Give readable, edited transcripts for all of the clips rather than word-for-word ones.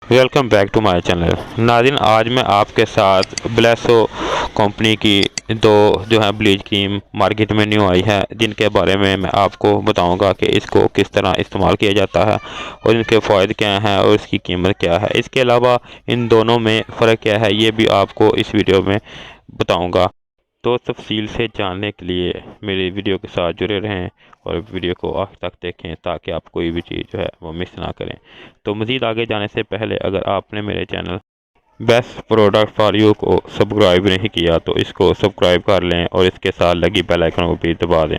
Welcome back to my channel. नाज़रीन, आज मैं आपके साथ ब्लेसो कंपनी की दो जो है ब्लीच क्रीम मार्केट में न्यू आई है, जिनके बारे में मैं आपको बताऊंगा कि इसको किस तरह इस्तेमाल किया जाता है और इनके फ़ायदे क्या हैं और इसकी कीमत क्या है। इसके अलावा इन दोनों में फ़र्क क्या है, ये भी आपको इस वीडियो में बताऊँगा। तो तफसील से जानने के लिए मेरी वीडियो के साथ जुड़े रहें और वीडियो को आखिर तक देखें, ताकि आप कोई भी चीज़ जो है वो मिस ना करें। तो मज़ीद आगे जाने से पहले अगर आपने मेरे channel best product for you को सब्सक्राइब नहीं किया तो इसको सब्सक्राइब कर लें और इसके साथ लगी बेल आइकन को भी दबा दें।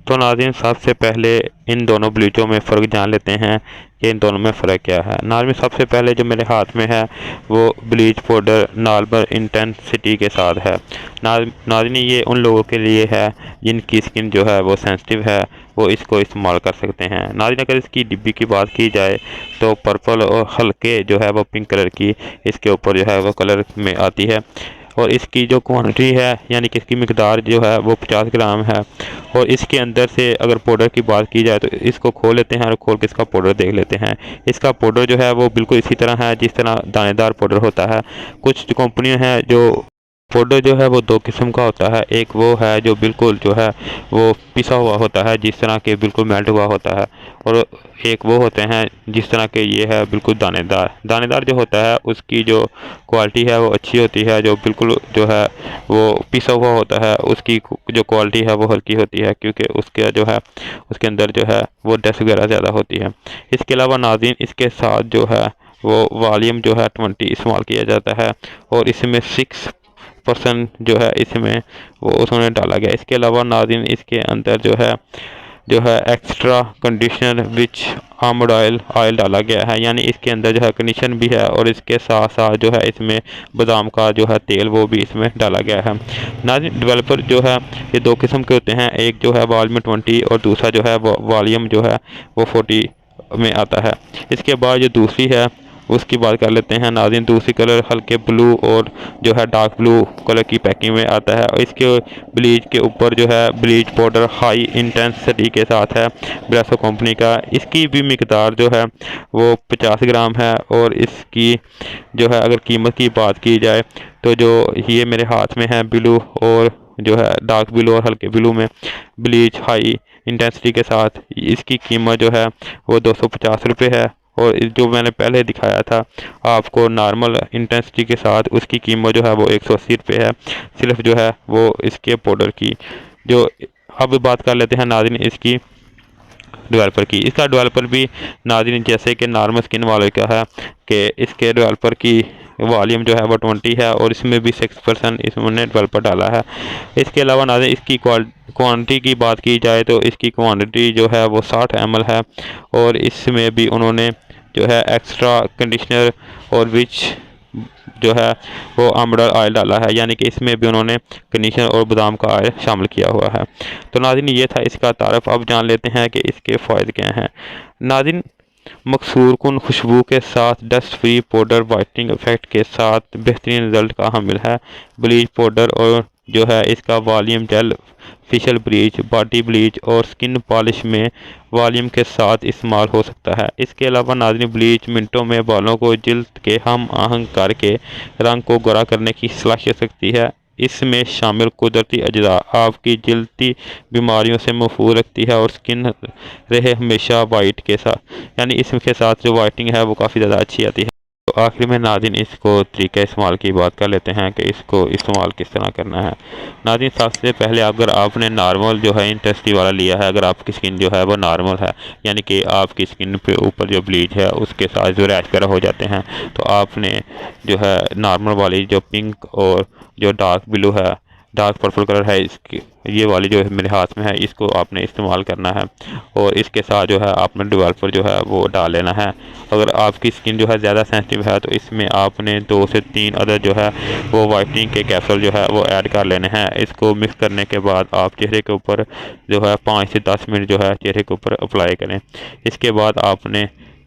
तो नाज़रीन, सबसे पहले इन दोनों ब्लीचों में फ़र्क जान लेते हैं कि इन दोनों में फ़र्क क्या है। नाज़रीन, सबसे पहले जो मेरे हाथ में है वो ब्लीच पाउडर नॉर्मल इंटेंसिटी के साथ है। नाज़रीन, ये उन लोगों के लिए है जिनकी स्किन जो है वो सेंसिटिव है, वो इसको इस्तेमाल कर सकते हैं। नाज़रीन, अगर इसकी डिब्बी की बात की जाए तो पर्पल और हल्के जो है वो पिंक कलर की इसके ऊपर जो है वो कलर में आती है और इसकी जो क्वांटिटी है यानी कि इसकी मकदार जो है वो 50 ग्राम है। और इसके अंदर से अगर पाउडर की बात की जाए तो इसको खोल लेते हैं और खोल के इसका पाउडर देख लेते हैं। इसका पाउडर जो है वो बिल्कुल इसी तरह है जिस तरह दानेदार पाउडर होता है। कुछ कंपनियां हैं जो पाउडर जो है वो दो किस्म का होता है, एक वो है जो बिल्कुल जो है वो पिसा हुआ होता है जिस तरह के बिल्कुल मेल्ट हुआ होता है, और एक वो होते हैं जिस तरह के ये है बिल्कुल दानेदार। दानेदार जो होता है उसकी जो क्वालिटी है वो अच्छी होती है, जो बिल्कुल जो है वो पिसा हुआ होता है उसकी जो क्वालिटी है वो हल्की होती है, क्योंकि उसके जो है उसके अंदर जो है वो डस्ट वगैरह ज़्यादा होती है। इसके अलावा नाज़रीन, इसके साथ जो है वो वॉल्यूम जो है 20 इस्तेमाल किया जाता है और इसमें 6% जो है इसमें वो उसमें डाला गया। इसके अलावा नाज़रीन, इसके अंदर जो है एक्स्ट्रा कंडीशनर विच आमंड ऑयल डाला गया है, यानी इसके अंदर जो है कंडीशन भी है और इसके साथ साथ जो है इसमें बादाम का जो है तेल वो भी इसमें डाला गया है। नाज़रीन, डेवलपर जो है ये दो किस्म के होते हैं, एक जो है वॉल्यूम 20 और दूसरा जो है वॉल्यूम जो है वो 40 में आता है। इसके बाद जो दूसरी है उसकी बात कर लेते हैं नाज़रीन। दूसरी कलर हल्के ब्लू और जो है डार्क ब्लू कलर की पैकिंग में आता है और इसके ब्लीच के ऊपर जो है ब्लीच पाउडर हाई इंटेंसिटी के साथ है, ब्रेसो कंपनी का। इसकी भी मकदार जो है वो 50 ग्राम है और इसकी जो है अगर कीमत की बात की जाए तो जो ये मेरे हाथ में है ब्लू और जो है डार्क ब्लू और हल्के ब्लू में ब्लीच हाई इंटेंसिटी के साथ, इसकी कीमत जो है वो 250 रुपये है। और जो मैंने पहले दिखाया था आपको नॉर्मल इंटेंसिटी के साथ, उसकी कीमत जो है वो 180 रुपये है, सिर्फ जो है वो इसके पाउडर की। जो अब बात कर लेते हैं नाज़रीन इसकी डेवलपर की। इसका डेवलपर भी नाज़रीन जैसे कि नॉर्मल स्किन वाले का है कि इसके डेवलपर की वॉल्यूम जो है वो 20 है और इसमें भी 6% इसमें डेवलपर डाला है। इसके अलावा नाज़रीन इसकी क्वांटिटी की बात की जाए तो इसकी क्वांटिटी जो है वो 60 ml है और इसमें भी उन्होंने जो है एक्स्ट्रा कंडीशनर और विच जो है वो आमंड ऑयल डाला है, यानी कि इसमें भी उन्होंने कंडीशनर और बादाम का ऑयल शामिल किया हुआ है। तो नाज़रीन, ये था इसका तारफ़। अब जान लेते हैं कि इसके फ़ायदे क्या हैं। नाज़रीन, मकसूर कुन खुशबू के साथ dust free powder whitening effect के साथ बेहतरीन रिजल्ट का हामिल है। ब्लीच पाउडर और जो है इसका volume gel facial bleach, body bleach और स्किन पॉलिश में वॉल्यूम के साथ इस्तेमाल हो सकता है। इसके अलावा नाज़रीन, ब्लीच मिनटों में बालों को जिल्द के हम आहंग करके रंग को गोरा करने की सलाहियत रखती है। इसमें शामिल कुदरती अजजा आपकी जिल्दी बीमारियों से महफूज रखती है और स्किन रहे हमेशा वाइट के साथ, यानी इसके साथ जो वाइटनिंग है वो काफ़ी ज़्यादा अच्छी आती है। तो आखिर में नाज़रीन इसको तरीका इस्तेमाल की बात कर लेते हैं कि इसको इस्तेमाल किस तरह करना है। नाज़रीन, सबसे पहले अगर आपने नॉर्मल जो है इंटेंसिटी वाला लिया है, अगर आपकी स्किन जो है वो नॉर्मल है, यानी कि आपकी स्किन पे ऊपर जो ब्लीच है उसके साथ जो रैश वगैरह हो जाते हैं, तो आपने जो है नॉर्मल वाली जो पिंक और जो डार्क ब्लू है, डार्क पर्पल कलर है इसकी, ये वाली जो है मेरे हाथ में है, इसको आपने इस्तेमाल करना है और इसके साथ जो है आपने डेवलपर जो है वो डाल लेना है। अगर आपकी स्किन जो है ज़्यादा सेंसिटिव है तो इसमें आपने 2 से 3 अदर जो है वो वाइटनिंग के कैप्सूल जो है वो ऐड कर लेने हैं। इसको मिक्स करने के बाद आप चेहरे के ऊपर जो है 5 से 10 मिनट जो है चेहरे के ऊपर अप्लाई करें। इसके बाद आपने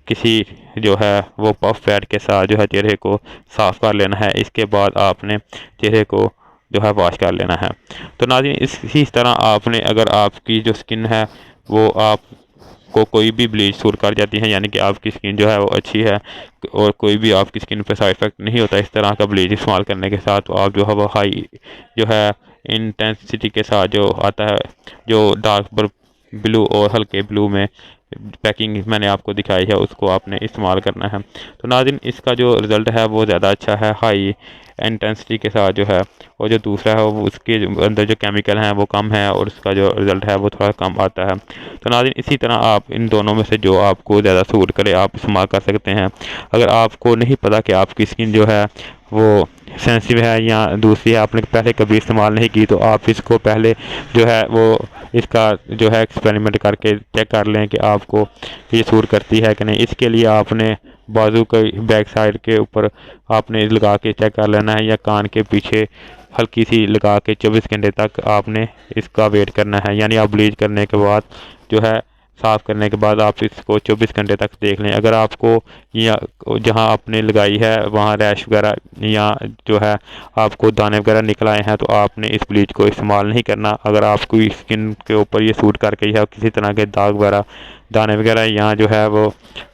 किसी जो है वो पफ पैड के साथ जो है चेहरे को साफ़ कर लेना है। इसके बाद आपने चेहरे को जो है वॉश कर लेना है। तो नाज़रीन, इसी तरह आपने अगर आपकी जो स्किन है वो आप आपको कोई भी ब्लीच सूट कर जाती है, यानी कि आपकी स्किन जो है वो अच्छी है और कोई भी आपकी स्किन पर साइड इफेक्ट नहीं होता इस तरह का ब्लीच इस्तेमाल करने के साथ। तो आप जो है वो हाई जो है इंटेंसिटी के साथ जो आता है, जो डार्क ब्लू और हल्के ब्लू में पैकिंग मैंने आपको दिखाई है, उसको आपने इस्तेमाल करना है। तो नाज़रीन, इसका जो रिज़ल्ट है वो ज़्यादा अच्छा है हाई इंटेंसिटी के साथ जो है, और जो दूसरा है वो उसके अंदर जो केमिकल हैं वो कम है और उसका जो रिज़ल्ट है वो थोड़ा कम आता है। तो नाज़रीन, इसी तरह आप इन दोनों में से जो आपको ज़्यादा सूट करे आप इस्तेमाल कर सकते हैं। अगर आपको नहीं पता कि आपकी स्किन जो है वो सेंसिटिव है या दूसरी है, आपने पहले कभी इस्तेमाल नहीं की, तो आप इसको पहले जो है वो इसका जो है एक्सपेरिमेंट करके चेक कर लें कि आपको ये सूट करती है कि नहीं। इसके लिए आपने बाजू के बैक साइड के ऊपर आपने लगा के चेक कर लेना है, या कान के पीछे हल्की सी लगा के 24 घंटे तक आपने इसका वेट करना है। यानी आप ब्लीच करने के बाद जो है साफ़ करने के बाद आप इसको 24 घंटे तक देख लें। अगर आपको या जहां आपने लगाई है वहां रैश वगैरह या जो है आपको दाने वगैरह निकल आए हैं, तो आपने इस ब्लीच को इस्तेमाल नहीं करना। अगर आपको स्किन के ऊपर ये सूट करके है किसी तरह के दाग वगैरह दाने वगैरह यहाँ जो है वो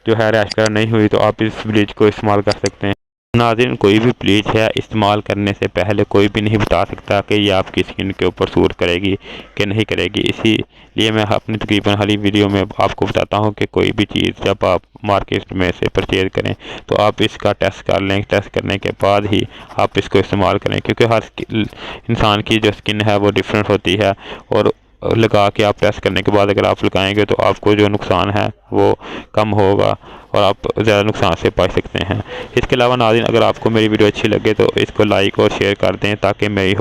जो है रैश वगैरह नहीं हुई, तो आप इस ब्लीच को इस्तेमाल कर सकते हैं। नाज़रीन, कोई भी ब्लीच है इस्तेमाल करने से पहले कोई भी नहीं बता सकता कि ये आपकी स्किन के ऊपर सूट करेगी कि नहीं करेगी। इसीलिए मैं अपनी तकरीबन हर वीडियो में आपको बताता हूँ कि कोई भी चीज़ जब आप मार्केट में से परचेज़ करें तो आप इसका टेस्ट कर लें। टेस्ट करने के बाद ही आप इसको इस्तेमाल करें, क्योंकि हर इंसान की जो स्किन है वो डिफरेंट होती है, और लगा के आप टेस्ट करने के बाद अगर आप लगाएंगे तो आपको जो नुकसान है वो कम होगा और आप ज़्यादा नुकसान से बच सकते हैं। इसके अलावा नाज़रीन, अगर आपको मेरी वीडियो अच्छी लगे तो इसको लाइक और शेयर कर दें ताकि मेरी